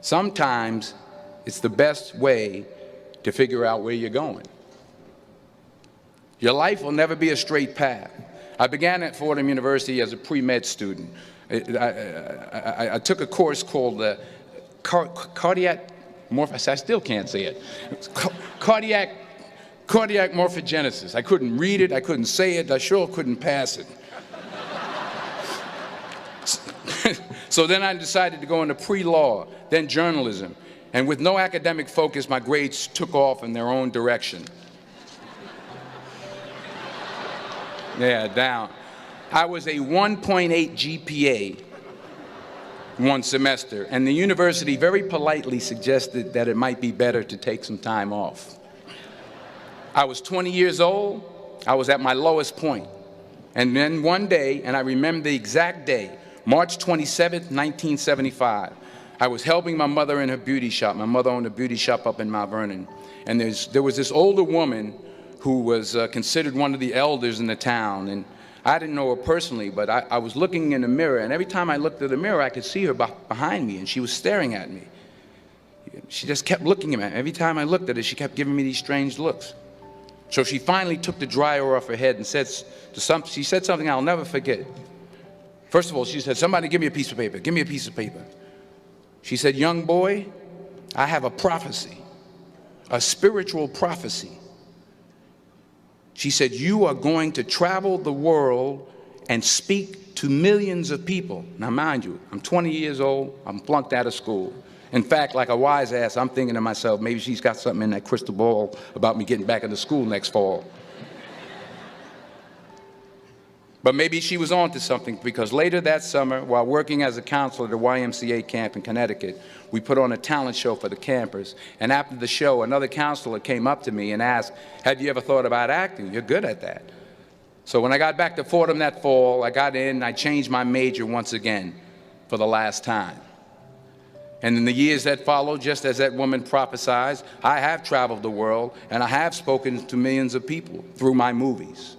Sometimes it's the best way to figure out where you're going. Your life will never be a straight path. I began at Fordham University as a pre-med student. I took a course called cardiac morphogenesis. I still can't say it. Cardiac morphogenesis. I couldn't read it, I couldn't say it, I sure couldn't pass it. So then I decided to go into pre-law, then journalism. And with no academic focus, my grades took off in their own direction. Yeah, down. I was a 1.8 GPA one semester, and the university very politely suggested that it might be better to take some time off. I was 20 years old. I was at my lowest point. And then one day, and I remember the exact day, March 27th, 1975, I was helping my mother in her beauty shop. My mother owned a beauty shop up in Mount Vernon. And there was this older woman who was considered one of the elders in the town. And I didn't know her personally, but I was looking in the mirror, and every time I looked at the mirror, I could see her behind me, and she was staring at me. She just kept looking at me. Every time I looked at her, she kept giving me these strange looks. So she finally took the dryer off her head and she said something I'll never forget. First of all, she said, "Somebody give me a piece of paper. Give me a piece of paper." She said, "Young boy, I have a prophecy, a spiritual prophecy." She said, "You are going to travel the world and speak to millions of people." Now, mind you, I'm 20 years old. I'm flunked out of school. In fact, like a wise ass, I'm thinking to myself, maybe she's got something in that crystal ball about me getting back into school next fall. But maybe she was on to something, because later that summer, while working as a counselor at a YMCA camp in Connecticut, we put on a talent show for the campers. And after the show, another counselor came up to me and asked, "Have you ever thought about acting? You're good at that." So when I got back to Fordham that fall, I got in and I changed my major once again for the last time. And in the years that followed, just as that woman prophesied, I have traveled the world and I have spoken to millions of people through my movies.